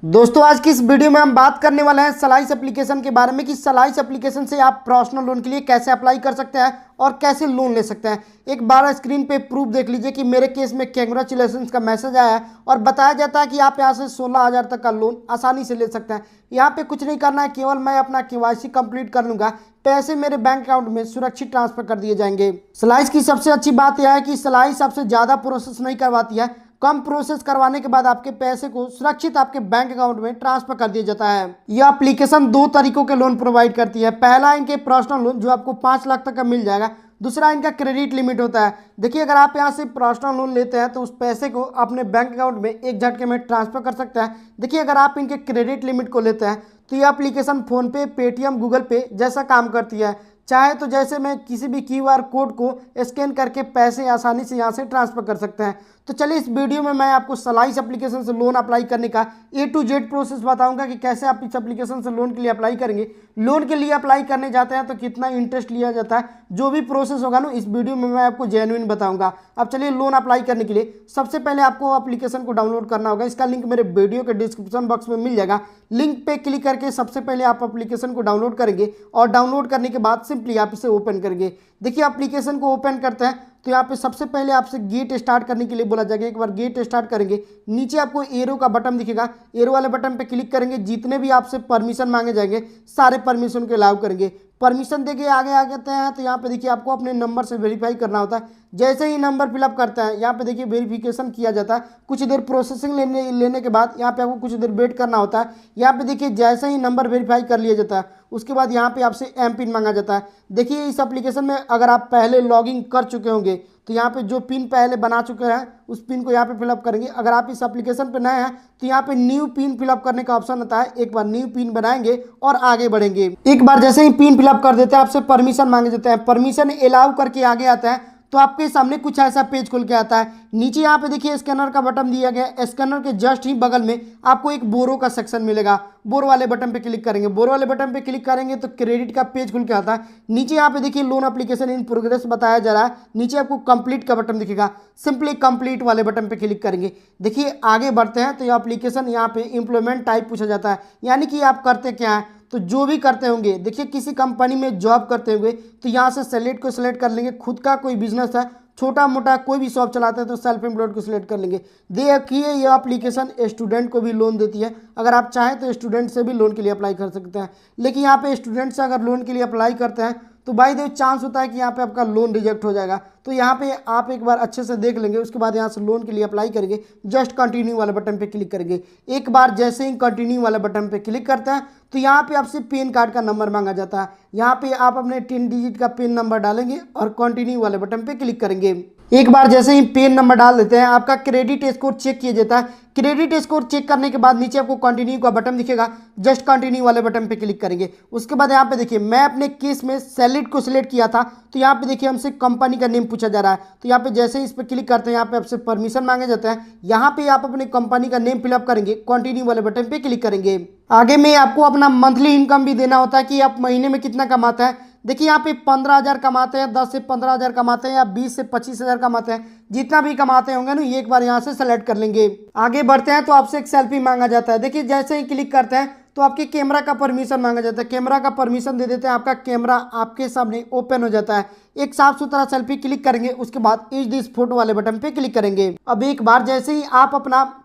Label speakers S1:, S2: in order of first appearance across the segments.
S1: दोस्तों आज की इस वीडियो में हम बात करने वाले हैं स्लाइस एप्लीकेशन के बारे में कि स्लाइस एप्लीकेशन से आप पर्सनल लोन के लिए कैसे अप्लाई कर सकते हैं और कैसे लोन ले सकते हैं। एक बार स्क्रीन पे प्रूफ देख लीजिए कि मेरे केस में कैंग्रेचुलेशंस का मैसेज आया है और बताया जाता है कि आप यहां से 16,000 तक का लोन आसानी से ले सकते हैं। यहाँ पे कुछ नहीं करना है, केवल मैं अपना केवाईसी कंप्लीट कर लूंगा, पैसे मेरे बैंक अकाउंट में सुरक्षित ट्रांसफर कर दिए जाएंगे। स्लाइस की सबसे अच्छी बात यह है कि स्लाइस आपसे ज़्यादा प्रोसेस नहीं करवाती है, कम प्रोसेस करवाने के बाद आपके पैसे को सुरक्षित आपके बैंक अकाउंट में ट्रांसफर कर दिया जाता है। यह एप्लीकेशन दो तरीकों के लोन प्रोवाइड करती है। पहला इनके पर्सनल लोन जो आपको 5 लाख तक का मिल जाएगा। दूसरा इनका क्रेडिट लिमिट होता है। देखिए अगर आप यहाँ से पर्सनल लोन लेते हैं तो उस पैसे को अपने बैंक अकाउंट में एक झटके में ट्रांसफर कर सकते हैं। देखिए अगर आप इनके क्रेडिट लिमिट को लेते हैं तो यह एप्लीकेशन फ़ोनपे, पेटीएम, गूगल पे जैसा काम करती है। चाहे तो जैसे मैं किसी भी क्यूआर कोड को स्कैन करके पैसे आसानी से यहाँ से ट्रांसफर कर सकते हैं। तो चलिए इस वीडियो में मैं आपको स्लाइस एप्लीकेशन से लोन अप्लाई करने का A to Z प्रोसेस बताऊंगा कि कैसे आप इस एप्लीकेशन से लोन के लिए अप्लाई करेंगे। लोन के लिए अप्लाई करने जाते हैं तो कितना इंटरेस्ट लिया जाता है, जो भी प्रोसेस होगा ना इस वीडियो में मैं आपको जेन्युइन बताऊंगा। अब चलिए लोन अप्लाई करने के लिए सबसे पहले आपको एप्लीकेशन को डाउनलोड करना होगा। इसका लिंक मेरे वीडियो के डिस्क्रिप्शन बॉक्स में मिल जाएगा। लिंक पे क्लिक करके सबसे पहले आप एप्लीकेशन को डाउनलोड करेंगे और डाउनलोड करने के बाद सिंपली आप इसे ओपन करेंगे। देखिए एप्लीकेशन को ओपन करते हैं तो यहाँ पे सबसे पहले आपसे गेट स्टार्ट करने के लिए बोला जाएगा। एक बार गेट स्टार्ट करेंगे, नीचे आपको एरो का बटन दिखेगा, एरो वाले बटन पे क्लिक करेंगे। जितने भी आपसे परमिशन मांगे जाएंगे सारे परमिशन को अलाउ करेंगे। परमिशन देके आगे आ जाते हैं तो यहाँ पे देखिए आपको अपने नंबर से वेरीफाई करना होता है। जैसे ही नंबर फिलअप करता है यहाँ पे देखिए वेरिफिकेशन किया जाता है। कुछ देर प्रोसेसिंग लेने के बाद यहाँ पे आपको कुछ देर वेट करना होता है। यहाँ पे देखिए जैसे ही नंबर वेरीफाई कर लिया जाता है उसके बाद यहाँ पे आपसे एम पिन मांगा जाता है। देखिए इस एप्लीकेशन में अगर आप पहले लॉगिन कर चुके होंगे तो यहाँ पे जो पिन पहले बना चुके हैं उस पिन को यहाँ पे फिलअप करेंगे। अगर आप इस एप्लीकेशन पे नए हैं तो यहाँ पे न्यू पिन फिलअप करने का ऑप्शन आता है। एक बार न्यू पिन बनाएंगे और आगे बढ़ेंगे। एक बार जैसे ही पिन फिलअप कर देते हैं आपसे परमिशन मांगे जाते हैं। परमिशन अलाउ करके आगे आता है तो आपके सामने कुछ ऐसा पेज खुल के आता है। नीचे यहाँ पे देखिए स्कैनर का बटन दिया गया। स्कैनर के जस्ट ही बगल में आपको एक बोरो का सेक्शन मिलेगा। बोरो वाले बटन पे क्लिक करेंगे। बोरो वाले बटन पे क्लिक करेंगे तो क्रेडिट का पेज खुल के आता है। नीचे यहाँ पे देखिए लोन एप्लीकेशन इन प्रोग्रेस बताया जा रहा है। नीचे आपको कंप्लीट का बटन दिखेगा, सिंपली कंप्लीट वाले बटन पे क्लिक करेंगे। देखिए आगे बढ़ते हैं तो यह एप्लीकेशन यहाँ पे एम्प्लॉयमेंट टाइप पूछा जाता है, यानी कि आप करते क्या हैं। तो जो भी करते होंगे, देखिए किसी कंपनी में जॉब करते होंगे तो यहाँ से सेलेक्ट को सिलेक्ट कर लेंगे। खुद का कोई बिजनेस है, छोटा मोटा कोई भी शॉप चलाते हैं तो सेल्फ एम्प्लॉयड को सिलेक्ट कर लेंगे। देखिए ये एप्लीकेशन स्टूडेंट को भी लोन देती है। अगर आप चाहें तो स्टूडेंट से भी लोन के लिए अप्लाई कर सकते हैं। लेकिन यहाँ पे स्टूडेंट से अगर लोन के लिए अप्लाई करते हैं तो बाय द वे चांस होता है कि यहाँ पे आपका लोन रिजेक्ट हो जाएगा। तो यहाँ पे आप एक बार अच्छे से देख लेंगे, उसके बाद यहाँ से लोन के लिए अप्लाई करेंगे। जस्ट कंटिन्यू वाले बटन पे क्लिक करेंगे। एक बार जैसे ही कंटिन्यू वाले बटन पे क्लिक करते हैं तो यहाँ पे आपसे पैन कार्ड का नंबर मांगा जाता है। यहाँ पे आप अपने 10 डिजिट का पिन नंबर डालेंगे और कंटिन्यू वाले बटन पे क्लिक करेंगे। एक बार जैसे ही पिन नंबर डाल देते हैं आपका क्रेडिट स्कोर चेक किया जाता है। क्रेडिट स्कोर चेक करने के बाद नीचे आपको कंटिन्यू का बटन दिखेगा। जस्ट कंटिन्यू वाले बटन पे क्लिक करेंगे। उसके बाद यहाँ पे देखिए मैं अपने केस में सेलेक्ट को सिलेक्ट किया था तो यहाँ पे देखिए हमसे कंपनी का नेम पूछा जा रहा है। तो यहाँ पे जैसे ही इस पर क्लिक करते हैं यहाँ पे आपसे परमिशन मांगे जाते हैं। यहाँ पे आप अपने कंपनी का नेम फिलअप करेंगे, कंटिन्यू वाले बटन पे क्लिक करेंगे। आगे में आपको अपना मंथली इनकम भी देना होता है कि आप महीने में कितना कमाते हैं। देखिए यहाँ पे 15,000 कमाते हैं, 10 से 15,000 कमाते हैं या 20 से 25,000 कमाते हैं। जितना भी कमाते होंगे ना ये एक बार यहाँ से सेलेक्ट कर लेंगे। आगे बढ़ते हैं तो आपसे एक सेल्फी मांगा जाता है। देखिए जैसे ही क्लिक करते हैं तो आपके कैमरा का परमिशन मांगा जाता है। कैमरा का परमिशन दे देते हैं, आपका कैमरा आपके सामने ओपन हो जाता है। एक साफ सुथरा सेल्फी क्लिक करेंगे। उसके बाद इज दिस फोटो वाले बटन पे क्लिक करेंगे। अब एक बार जैसे ही आप अपना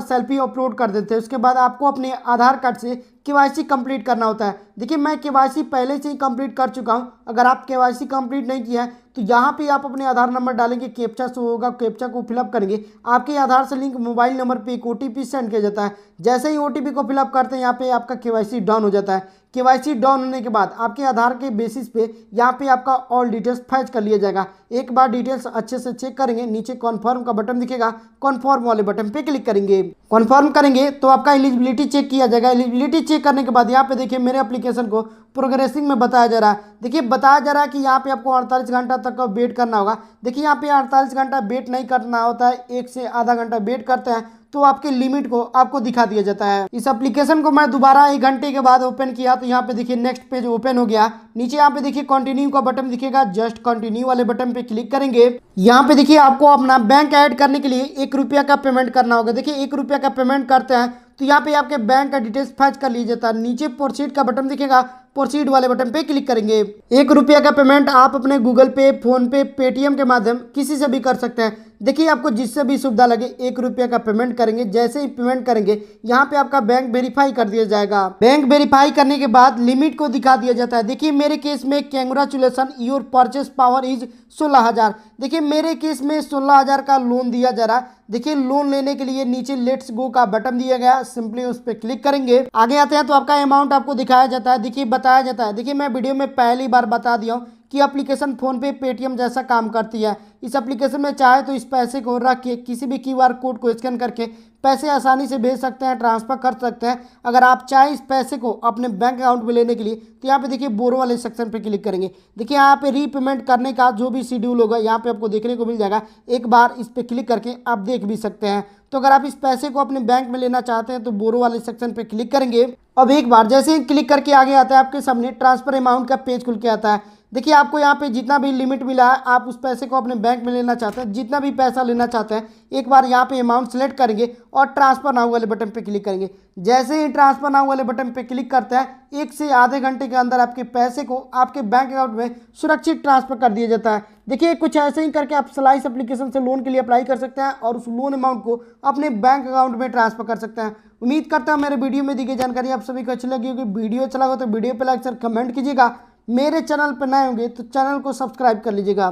S1: सेल्फी अपलोड कर देते हैं उसके बाद आपको अपने आधार कार्ड से केवाईसी कंप्लीट करना होता है। देखिए मैं केवाईसी पहले से ही कंप्लीट कर चुका हूं। अगर आप केवाईसी कंप्लीट नहीं किया है तो यहाँ पे आप अपने आधार नंबर डालेंगे, कैप्चा शो होगा, कैप्चा को फिलअप करेंगे। आपके आधार से लिंक मोबाइल नंबर पे एक ओटीपी सेंड किया जाता है। जैसे ही ओटीपी को फिलअप करते हैं यहाँ पे आपका केवाईसी डाउन हो जाता है। केवाईसी डाउन होने के बाद आपके आधार के बेसिस पे यहाँ पे आपका ऑल डिटेल्स फैच कर लिया जाएगा। एक बार डिटेल्स अच्छे से चेक करेंगे, नीचे कॉन्फर्म का बटन दिखेगा, कॉन्फर्म वाले बटन पे क्लिक करेंगे। कॉन्फर्म करेंगे तो आपका एलिजिबिलिटी चेक किया जाएगा। एलिजिबिलिटी चेक करने के बाद यहाँ पे देखिए मेरे एप्लीकेशन को प्रोग्रेसिंग में बताया जा रहा है। देखिए बताया जा रहा है कि यहाँ पे आपको 48 घंटा तक का वेट करना होगा। देखिए यहाँ पे 48 घंटा वेट नहीं करना होता है, 1 से आधा घंटा वेट करते हैं तो आपके लिमिट को आपको दिखा दिया जाता है। इस एप्लीकेशन को मैं दोबारा 1 घंटे के बाद ओपन किया तो यहाँ पे देखिए नेक्स्ट पेज ओपन हो गया। नीचे यहाँ पे देखिए कंटिन्यू का बटन दिखेगा, जस्ट कंटिन्यू वाले बटन पे क्लिक करेंगे। यहाँ पे देखिए आपको अपना बैंक ऐड करने के लिए 1 रुपया का पेमेंट करना होगा। देखिए 1 रुपया का पेमेंट करते हैं तो यहाँ पे आपके बैंक का डिटेल्स फैच कर लीजिए जाता है। नीचे प्रोसीड का बटन दिखेगा, प्रोसीड वाले बटन पे क्लिक करेंगे। 1 रुपया का पेमेंट आप अपने गूगल पे, फोन पे, पेटीएम के माध्यम किसी से भी कर सकते हैं। देखिए आपको जिससे भी सुविधा लगे 1 रुपया का पेमेंट करेंगे। जैसे ही पेमेंट करेंगे यहाँ पे आपका बैंक वेरीफाई कर दिया जाएगा। बैंक वेरीफाई करने के बाद लिमिट को दिखा दिया जाता है। देखिए मेरे केस में कैंग्रेचुलेसन योर परचेस पावर इज 16,000। देखिए मेरे केस में 16,000 का लोन दिया जा रहा है। देखिए लोन लेने के लिए नीचे लेट्स गो का बटन दिया गया, सिंपली उस पर क्लिक करेंगे। आगे आते हैं तो आपका अमाउंट आपको दिखाया जाता है। देखिए बताया जाता है। देखिए मैं वीडियो में पहली बार बता दिया हूँ कि एप्लीकेशन फोन पे, पेटीएम जैसा काम करती है। इस एप्लीकेशन में चाहे तो इस पैसे को रख के किसी भी क्यूआर कोड को स्कैन करके पैसे आसानी से भेज सकते हैं, ट्रांसफर कर सकते हैं। अगर आप चाहे इस पैसे को अपने बैंक अकाउंट में लेने के लिए तो यहाँ पे देखिए बोरो वाले सेक्शन पे क्लिक करेंगे। देखिए यहाँ पे रीपेमेंट करने का जो भी शेड्यूल होगा यहाँ पे आपको देखने को मिल जाएगा। एक बार इस पे क्लिक करके आप देख भी सकते हैं। तो अगर आप इस पैसे को अपने बैंक में लेना चाहते हैं तो बोरो वाले सेक्शन पे क्लिक करेंगे। अब एक बार जैसे ही क्लिक करके आगे आता है आपके सामने ट्रांसफर अमाउंट का पेज खुल के आता है। देखिए आपको यहाँ पे जितना भी लिमिट मिला है आप उस पैसे को अपने बैंक में लेना चाहते हैं, जितना भी पैसा लेना चाहते हैं एक बार यहाँ पे अमाउंट सेलेक्ट करेंगे और ट्रांसफर नाउ वाले बटन पे क्लिक करेंगे। जैसे ही ट्रांसफर नाउ वाले बटन पे क्लिक करते हैं 1 से आधे घंटे के अंदर आपके पैसे को आपके बैंक अकाउंट में सुरक्षित ट्रांसफर कर दिया जाता है। देखिए कुछ ऐसे ही करके आप स्लाइस एप्लीकेशन से लोन के लिए अप्लाई कर सकते हैं और उस लोन अमाउंट को अपने बैंक अकाउंट में ट्रांसफर कर सकते हैं। उम्मीद करता हूँ मेरे वीडियो में दी गई जानकारी आप सभी को अच्छी लगी होगी। वीडियो अच्छा लगा तो वीडियो पे लाइक शेयर कमेंट कीजिएगा। मेरे चैनल पर नए होंगे तो चैनल को सब्सक्राइब कर लीजिएगा।